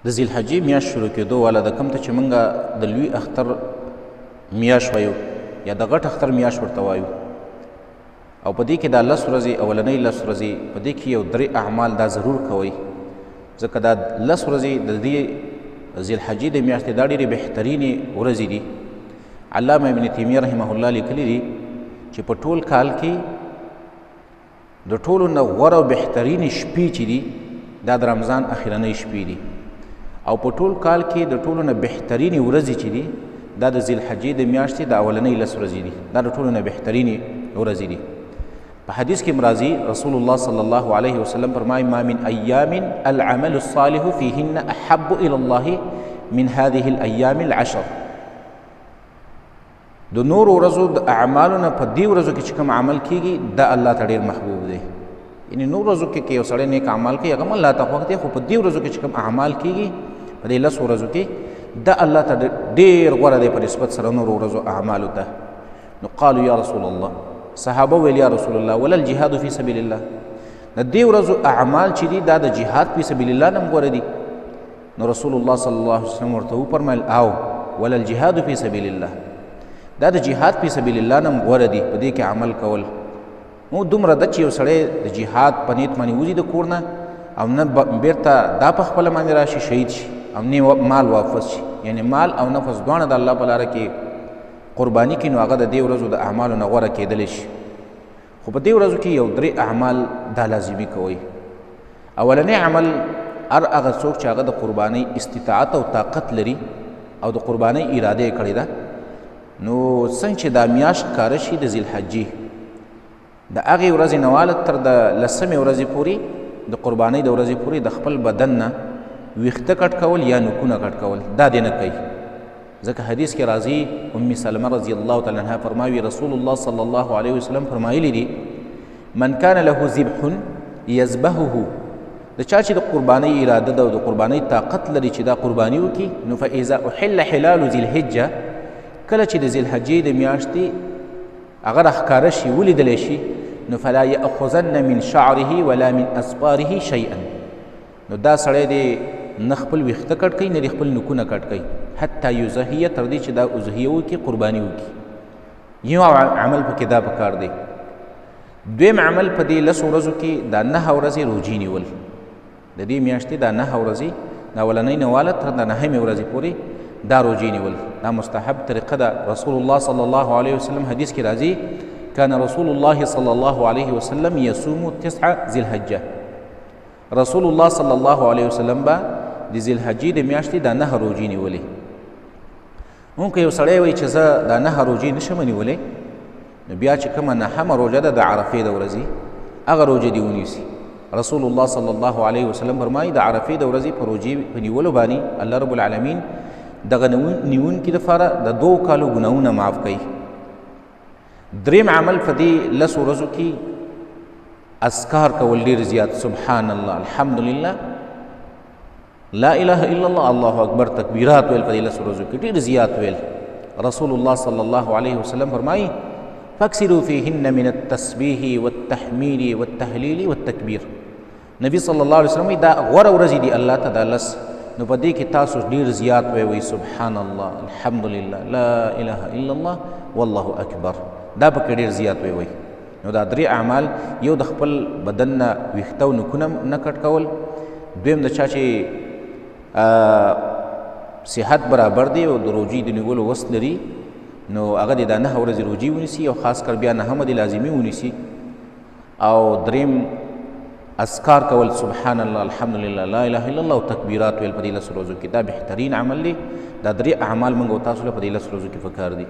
د ذوالحجې میاشت شروع کېدو والا د کوم ته چې موږ د لوی اختر میاشت وایو یا د غټ اختر میاشت ورته وایو، او په دې کې دا 10 ورځې اولنۍ 10 ورځې په دې کې یو 3 اعمال دا ضرور کوئ، ځکه دا 10 ورځې د دې ذوالحجې د میاشتې دا ډېرې بهترینې ورځې دي. علامه ابن تیمیه رحمه الله لیکلي دي چې په ټول کال کې د ټولو نه غوره او بهترینې شپې چې دي دا د رمضان اخرنۍ شپې دي، او په ټول کال کې د ټولو نه بهترینې ورځې چې دي دا د ذوالحجې د میاشتې د اولنۍ 10 ورځې دي، دا د ټولو نه بهترینې ورځې دي. په حدیث کې مرازي رسول الله صلی الله علیه وسلم فرمایي ما من ایام العمل الصالح فيهن احب الى الله من هذه الايام العشر. د نور ورځو د اعمالو نه په دې ورځو کې چې کوم عمل کیږي دا الله ته ډېر محبوب دی. یعنی نور ورځو کې یو سړی نیک اعمال کوي هغه الله ته خوښ دی، خو په دې ورځو کې چې کوم اعمال کیږي په دې 10 ورځو کې دا الله ته ډېر غوره دی په نسبت سره نور ورځو اعمالو ته. نو قالوا یا رسول الله، صحابه ویل یا رسول الله ولا الجهاد فی سبیل الله، د دې ورځو اعمال چې دي دا د جهاد فی سبیل الله نه غوره دي. نو رسول الله صلی الله علیه وسلم ورته وفرمایل او ولا الجهاد فی سبیل الله، دا د جهاد فی سبیل الله نه غوره دي په دې کې عمل کول. نو دومره د چې یو سړی د جهاد په نیت باندې وځي د کور نه او نه بیرته دا په خپله باندې راشي شهید شي او نه مال واپس شي، یعنی مال او نفس دواړه د الله په لاره کې قرباني کړي، نو هغه د دې ورځو د اعمالو نه غوره کېدلی شي. خو په دې ورځو کې یو 3 اعمال دا لازمي کوئ. اولنی عمل هر هغه څوک چې هغه د قربانۍ استطاعت او طاقت لري او د قربانۍ اراده یې کړې ده، نو څنګه چې دا میاشت ښکاره شي د ذوالحجې د هغې ورځې نه واله تر د 10مې ورځې پورې د قربانۍ د ورځې پورې د خپل بدن نه ویښته کټ کول یا نوکونه کټ کول دا دې نه کوي، ځکه حدیث کې راځي ام سلمه رضی الله تعالی عنها فرمایي رسول الله صلی الله علیه وسلم فرمایلی دي من کان له ذبح یذبحه، د چا چې د قربانۍ اراده ده او د قربانۍ طاقت لري چې دا قرباني وکړي، نو فاذا احل حلال ذی الحجه، کله چې د ذوالحجې د میاشتې هغه راښکاره شي ولیدلی شي، نو فلا یأخذن من شعره ولا من اصباره شیئا، نو دا سړی دی نه خپل ویښته کټ کوي نه خپل نوکونه کټ کوي حتی یضحیه، تر دې چې دا اضحیه وکړي قرباني وکړي. یو عمل پکې دا پکار دی. دویم عمل په دې 10 ورځو کې دا 9 ورځې روجې نیول، د دې میاشتې دا 9 ورځې د اولنۍ نه واله تر د 9مې ورځې پورې دا روجې نیول دا مستحب طریقه ده. رسول الله صلی الله علیه وسلم حدیث کې راځي کان رسول الله صلی الله علیه وسلم یصوم 9 ذی الحجه، رسول الله صلی الله علیه وسلم به د ذوالحجې د میاشتې دا 9 روجې نیولې. مونږ یو سړی وایي چې زه دا 9 روجې نشم نیولی، نو بیا چې کومه 9مه روژه ده د عرفې د ورځې هغه روژه دې ونیسي. رسول الله صلی الله علیه وسلم فرمایي د عرفې د ورځې په روجې په نیولو باندې الله رب العالمین دغه نیونکي دپاره د 2 کالو ګناهونه معاف کوي. دریم عمل په دې 10 ورځو کې اذکار کول ډېر زیات، سبحان الله، الحمدلله، لا اله الا الله، الله اکبر، تکبیرات ویل په دې 10 ورځو کې ډېر زیات ویل. رسول الله صلی الله علیه وسلم فرمایي فاکثروا فیهن من التسبیح والتحمیل والتهلیل والتکبیر. نبی صلی الله علیه وسلم دا غوره ورځې دي الله ته دا 10، نو په دې کې تاسو ډېر زیات وایئ سبحان الله، الحمدلله، لا اله الا الله، والله اکبر، دا پکې ډېر زیات وایئ. نو دا 3 اعمال، یو د خپل بدن نه ویښته او نوکونه نه کټ کول، دویم د چا چې صحت برابر دی او د روجې د نیولو وس لري، نو هغه د 9 ورځې روجې ونیسي او خاص کر بیا 9مه د لازمي ونیسي. او دریم اذکار کول، سبحان الله، الحمدلله، لا اله الا الله، او تکبیرات ویل په دې 10 ورځو کې دا بهترین عمل دی. دا 3 اعمال موږ او تاسو له په دې 10 ورځو کې پکار دي.